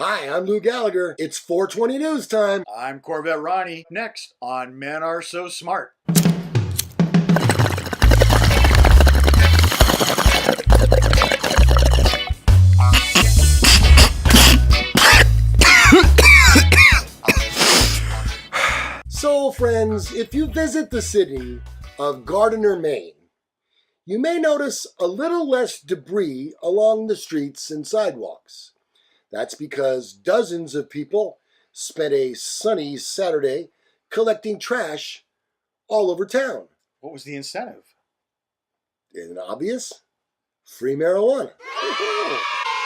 Hi, I'm Lou Gallagher. It's 420 news time. I'm Corvette Ronnie. Next on Men Are So Smart. So, friends, if you visit the city of Gardiner, Maine, you may notice a little less debris along the streets and sidewalks. That's because dozens of people spent a sunny Saturday collecting trash all over town. What was the incentive? Isn't it obvious? Free marijuana.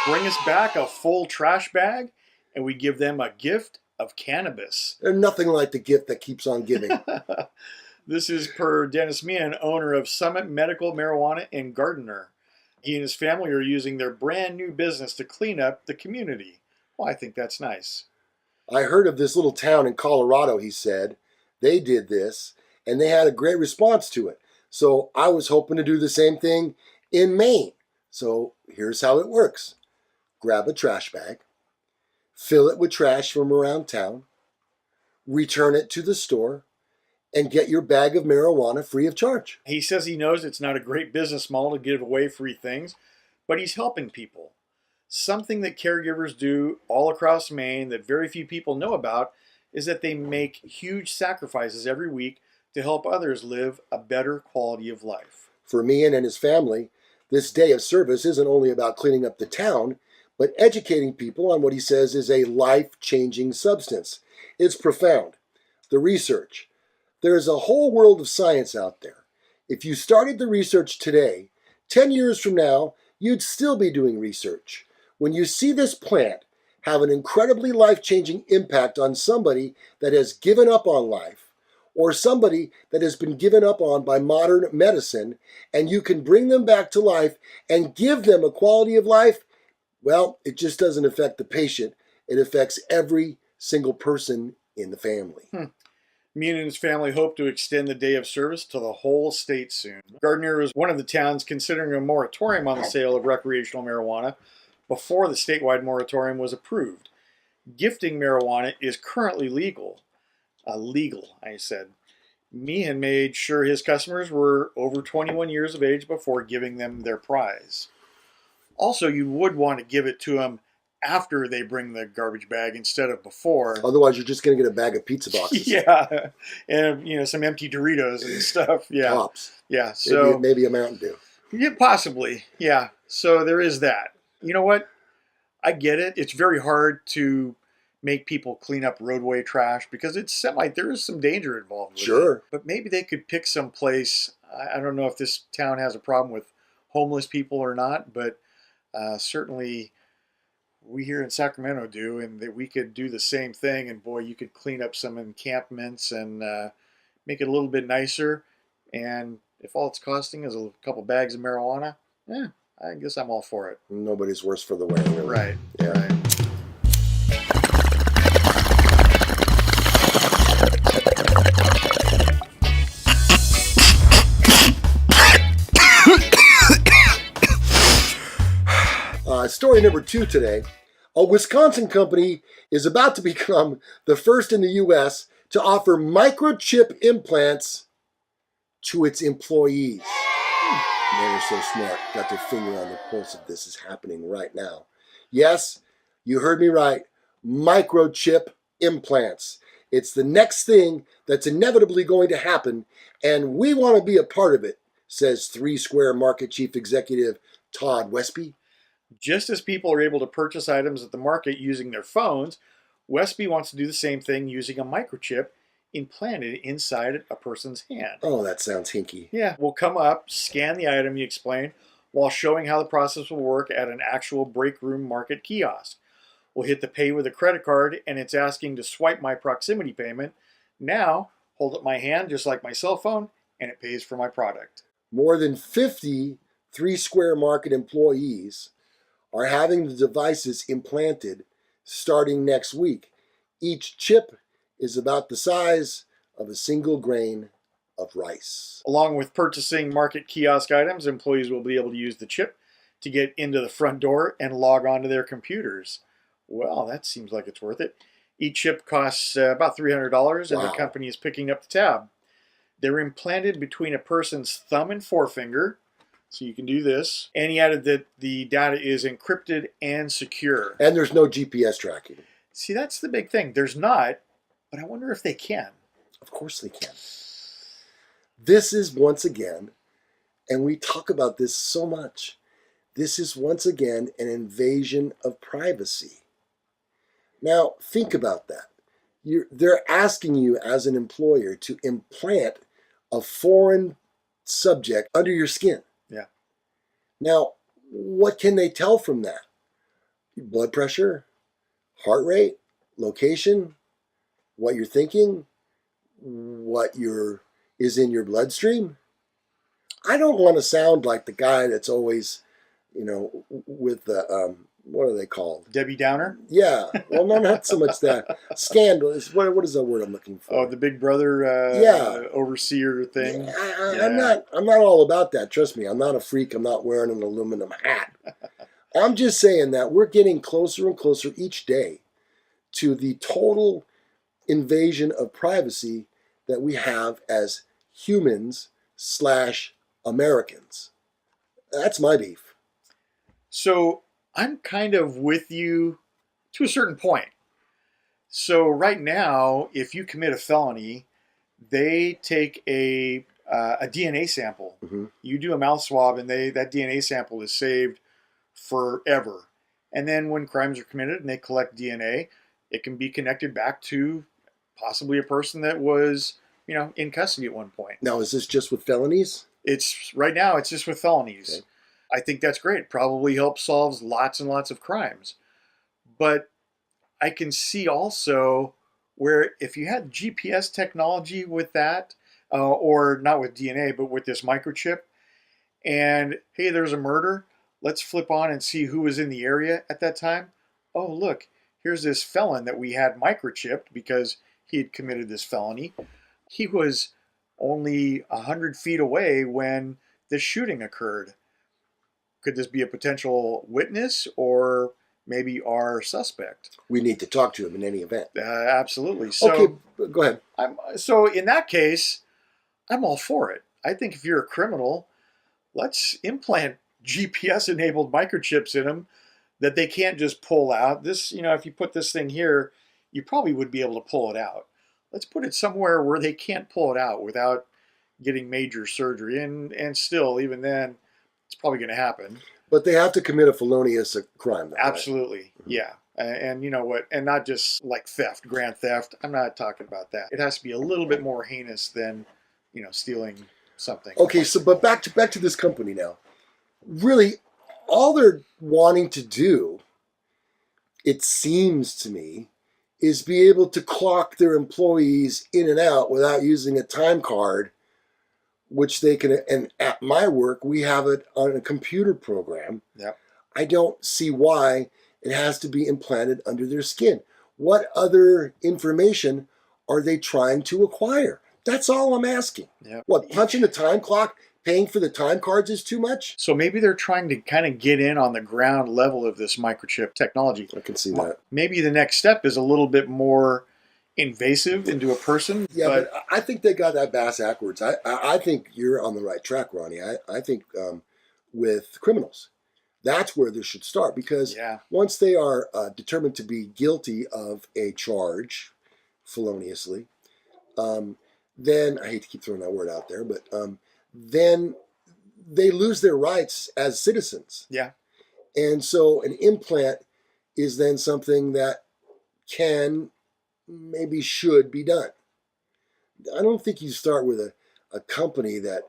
Bring us back a full trash bag and we give them a gift of cannabis. There's nothing like the gift that keeps on giving. This is per Dennis Meehan, owner of Summit Medical Marijuana in Gardiner. He and his family are using their brand new business to clean up the community. Well, I think that's nice. I heard of this little town in Colorado, he said. They did this, and they had a great response to it. So I was hoping to do the same thing in Maine. So here's how it works. Grab a trash bag, fill it with trash from around town, return it to the store, and get your bag of marijuana free of charge. He says he knows it's not a great business model to give away free things, but he's helping people. Something that caregivers do all across Maine that very few people know about is that they make huge sacrifices every week to help others live a better quality of life. For Meehan and his family, this day of service isn't only about cleaning up the town, but educating people on what he says is a life-changing substance. It's profound. The research. There's a whole world of science out there. If you started the research today, 10 years from now, you'd still be doing research. When you see this plant have an incredibly life-changing impact on somebody that has given up on life, or somebody that has been given up on by modern medicine, and you can bring them back to life and give them a quality of life, well, it just doesn't affect the patient. It affects every single person in the family. Meehan and his family hope to extend the day of service to the whole state soon. Gardiner is one of the towns considering a moratorium on the sale of recreational marijuana before the statewide moratorium was approved. Gifting marijuana is currently legal. I said. Meehan made sure his customers were over 21 years of age before giving them their prize. Also, you would want to give it to them after they bring the garbage bag instead of before. Otherwise, you're just going to get a bag of pizza boxes. Yeah, and some empty Doritos and stuff. Yeah, Tops. Yeah, so maybe a Mountain Dew. Yeah, possibly. Yeah, so there is that. You know what? I get it. It's very hard to make people clean up roadway trash because there is some danger involved with Sure. it. But maybe they could pick some place. I don't know if this town has a problem with homeless people or not, but certainly we here in Sacramento do, and that we could do the same thing. And boy, you could clean up some encampments and make it a little bit nicer. And if all it's costing is a couple bags of marijuana, I guess I'm all for it. Nobody's worse for the wear, really. Right. Yeah. Right. Story number 2 today. A Wisconsin company is about to become the first in the U.S. to offer microchip implants to its employees. Men are so smart. Got their finger on the pulse of this is happening right now. Yes, you heard me right. Microchip implants. It's the next thing that's inevitably going to happen, and we want to be a part of it, says 3 Square Market Chief Executive Todd Westby. Just as people are able to purchase items at the market using their phones, Westby wants to do the same thing using a microchip implanted inside a person's hand. Oh, that sounds hinky. Yeah, we'll come up, scan the item, you explain, while showing how the process will work at an actual break room market kiosk. We'll hit the pay with a credit card, and it's asking to swipe my proximity payment. Now, hold up my hand just like my cell phone, and it pays for my product. More than 50 3 Square Market employees are having the devices implanted starting next week. Each chip is about the size of a single grain of rice. Along with purchasing market kiosk items, employees will be able to use the chip to get into the front door and log on to their computers. Well, that seems like it's worth it. Each chip costs about $300, and the Wow. company is picking up the tab. They're implanted between a person's thumb and forefinger, so you can do this. And he added that the data is encrypted and secure. And there's no GPS tracking. See, that's the big thing. There's not, but I wonder if they can. Of course they can. This is once again, and we talk about this so much, this is once again an invasion of privacy. Now, think about that. They're asking you as an employer to implant a foreign subject under your skin. Yeah. Now, what can they tell from that? Blood pressure, heart rate, location, what you're thinking, what is in your bloodstream. I don't want to sound like the guy that's always, with the what are they called? Debbie Downer? Yeah. Well, no, not so much that. Scandalous. What is the word I'm looking for? Oh, the Big Brother overseer thing. Yeah, I'm not all about that. Trust me, I'm not a freak. I'm not wearing an aluminum hat. I'm just saying that we're getting closer and closer each day to the total invasion of privacy that we have as humans/Americans. That's my beef. So I'm kind of with you to a certain point. So right now, if you commit a felony, they take a DNA sample. Mm-hmm. You do a mouth swab, and that DNA sample is saved forever. And then when crimes are committed and they collect DNA, it can be connected back to possibly a person that was, in custody at one point. Now, is this just with felonies? Right now it's just with felonies. Okay. I think that's great. Probably helps solve lots and lots of crimes. But I can see also where if you had GPS technology with that, or not with DNA, but with this microchip, and hey, there's a murder, let's flip on and see who was in the area at that time. Oh, look, here's this felon that we had microchipped because he had committed this felony. He was only 100 feet away when the shooting occurred. Could this be a potential witness or maybe our suspect? We need to talk to him in any event. Absolutely. So, okay, go ahead. So in that case, I'm all for it. I think if you're a criminal, let's implant GPS-enabled microchips in them that they can't just pull out. This, if you put this thing here, you probably would be able to pull it out. Let's put it somewhere where they can't pull it out without getting major surgery. And still, even then, it's probably going to happen. But they have to commit a felonious crime. Though, absolutely. Right? Yeah. And you know what? And not just like theft, grand theft. I'm not talking about that. It has to be a little bit more heinous than, stealing something. Okay, but back to this company now. Really, all they're wanting to do, it seems to me, is be able to clock their employees in and out without using a time card, which they can, and at my work, we have it on a computer program. Yep. I don't see why it has to be implanted under their skin. What other information are they trying to acquire? That's all I'm asking. Yep. What, punching the time clock, paying for the time cards is too much? So maybe they're trying to kind of get in on the ground level of this microchip technology. I can see that. Maybe the next step is a little bit more invasive into a person. Yeah, but I think they got that bass backwards. I think you're on the right track, Ronnie. I think with criminals, that's where this should start, because once they are determined to be guilty of a charge feloniously, then, I hate to keep throwing that word out there, but then they lose their rights as citizens. Yeah. And so an implant is then something that maybe should be done. I don't think you start with a company that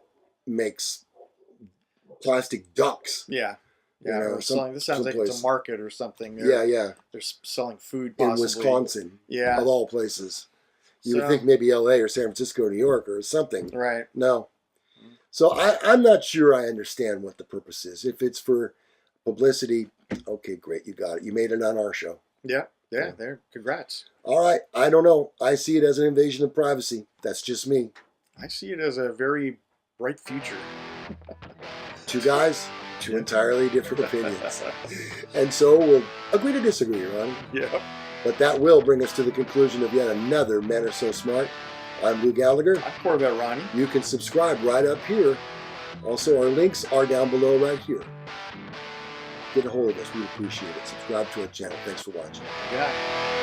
makes plastic ducks. Yeah. Yeah, or selling, this sounds like it's a market or something. They're selling food possibly. In Wisconsin, of all places. You would think maybe LA or San Francisco or New York or something. Right. No. So I'm not sure I understand what the purpose is. If it's for publicity, okay, great, you got it. You made it on our show. Yeah, there. Congrats. All right, I don't know. I see it as an invasion of privacy. That's just me. I see it as a very bright future. Two guys, Two entirely different opinions. And so we'll agree to disagree, Ronnie. Yep. But that will bring us to the conclusion of yet another Men Are So Smart. I'm Lou Gallagher. I'm Corvette Ronnie. You can subscribe right up here. Also, our links are down below right here. Get a hold of us. We appreciate it. Subscribe to our channel. Thanks for watching. Yeah.